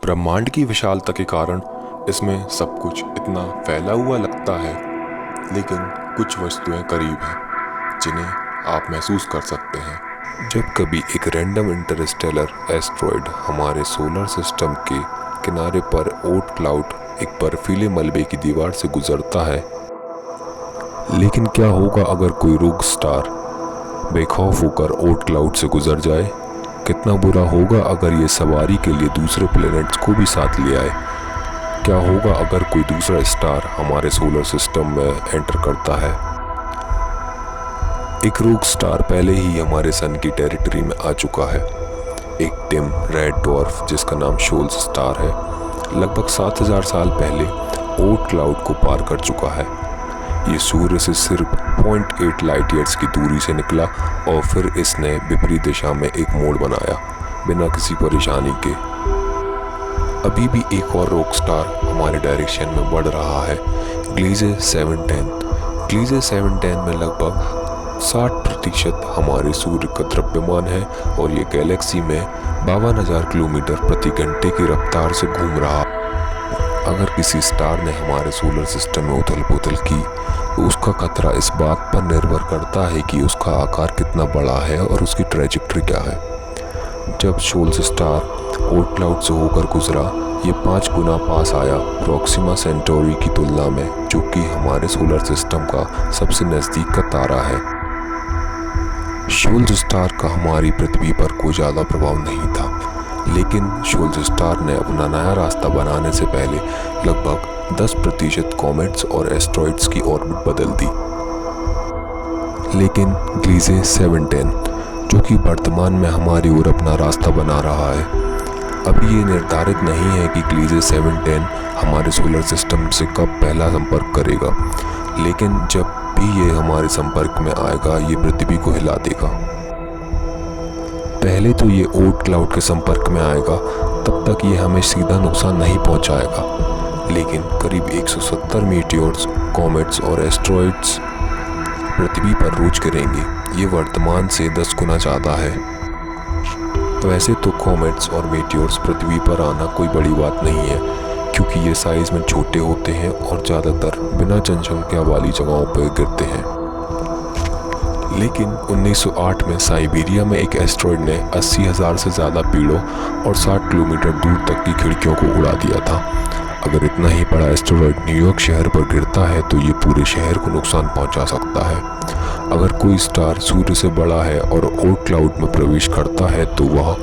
ब्रह्मांड की विशालता के कारण इसमें सब कुछ इतना फैला हुआ लगता है, लेकिन कुछ वस्तुएं करीब हैं जिन्हें आप महसूस कर सकते हैं। जब कभी एक रैंडम इंटरस्टेलर एस्ट्रॉयड हमारे सोलर सिस्टम के किनारे पर ओट क्लाउड एक बर्फीले मलबे की दीवार से गुजरता है, लेकिन क्या होगा अगर कोई रोग स्टार बेखौफ होकर ओट क्लाउड से गुजर जाए? कितना बुरा होगा अगर ये सवारी के लिए दूसरे प्लैनेट्स को भी साथ ले आए? क्या होगा अगर कोई दूसरा स्टार हमारे सोलर सिस्टम में एंटर करता है? एक रोग स्टार पहले ही हमारे सन की टेरिटरी में आ चुका है। एक डिम रेड डॉर्फ जिसका नाम शोल्स स्टार है, लगभग 7000 साल पहले ओट क्लाउड को पार कर चुका है। ये सूर्य से सिर्फ 0.8 लाइट ईयर्स की दूरी से निकला और फिर इसने विपरीत दिशा में एक मोड़ बनाया बिना किसी परेशानी के। अभी भी एक और रॉक स्टार हमारे डायरेक्शन में बढ़ रहा है, ग्लीजे 710। ग्लीजे 710 में लगभग 60% हमारे सूर्य का द्रव्यमान है और ये गैलेक्सी में 52,000 किलोमीटर प्रति घंटे की रफ्तार से घूम रहा। अगर किसी स्टार ने हमारे सोलर सिस्टम में उथल पुथल की तो उसका खतरा इस बात पर निर्भर करता है कि उसका आकार कितना बड़ा है और उसकी ट्रैजेक्टरी क्या है। जब शोल्स स्टार ओट क्लाउड से होकर गुजरा, ये 5 गुना पास आया प्रोक्सिमा सेंटोरी की तुलना में, जो कि हमारे सोलर सिस्टम का सबसे नज़दीक का तारा है। शोल्स स्टार का हमारी पृथ्वी पर कोई ज़्यादा प्रभाव नहीं था, लेकिन शोल्स स्टार ने अपना नया रास्ता बनाने से पहले लगभग 10% कॉमेट्स और एस्ट्रॉइड्स की ऑर्बिट बदल दी। लेकिन ग्लीजे 710, जो कि वर्तमान में हमारी ओर अपना रास्ता बना रहा है, अभी ये निर्धारित नहीं है कि ग्लीजे 710 हमारे सोलर सिस्टम से कब पहला संपर्क करेगा, लेकिन जब भी ये हमारे संपर्क में आएगा, ये पृथ्वी को हिला देगा। पहले तो ये ओट क्लाउड के संपर्क में आएगा, तब तक ये हमें सीधा नुकसान नहीं पहुंचाएगा, लेकिन करीब 170 मीटियोर्स, कॉमेट्स और एस्ट्रॉइड्स पृथ्वी पर रोज गिरेंगे। ये वर्तमान से 10 गुना ज़्यादा है। वैसे तो कॉमेट्स और मीटियोर्स पृथ्वी पर आना कोई बड़ी बात नहीं है, क्योंकि ये साइज में छोटे होते हैं और ज़्यादातर बिना जनसंख्या वाली जगहों पर गिरते हैं। लेकिन 1908 में साइबेरिया में एक एस्ट्रॉयड ने 80,000 से ज़्यादा पेड़ों और 60 किलोमीटर दूर तक की खिड़कियों को उड़ा दिया था। अगर इतना ही बड़ा एस्ट्रॉयड न्यूयॉर्क शहर पर गिरता है तो ये पूरे शहर को नुकसान पहुंचा सकता है। अगर कोई स्टार सूर्य से बड़ा है और ओट क्लाउड में प्रवेश करता है तो वह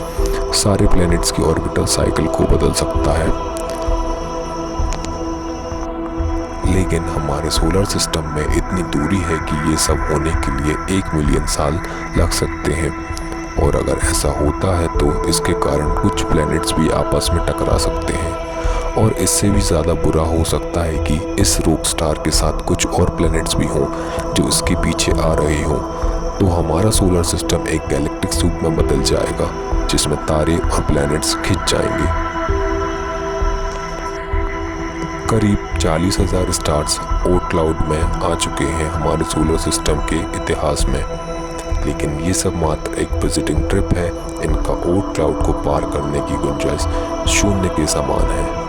सारे प्लैनेट्स की ऑर्बिटल साइकिल को बदल सकता है। लेकिन हमारे सोलर सिस्टम में इतनी दूरी है कि ये सब होने के लिए 1 मिलियन साल लग सकते हैं, और अगर ऐसा होता है तो इसके कारण कुछ प्लैनेट्स भी आपस में टकरा सकते हैं, और इससे भी ज़्यादा बुरा हो सकता है कि इस रॉक स्टार के साथ कुछ और प्लैनेट्स भी हों जो इसके पीछे आ रहे हों, तो हमारा सोलर सिस्टम एक गैलेक्टिक सूप में बदल जाएगा जिसमें तारे और प्लैनेट्स खिंच जाएंगे। करीब 40,000 स्टार्स ओट क्लाउड में आ चुके हैं हमारे सोलर सिस्टम के इतिहास में, लेकिन ये सब मात्र एक विजिटिंग ट्रिप है। इनका ओट क्लाउड को पार करने की गुंजाइश शून्य के समान है।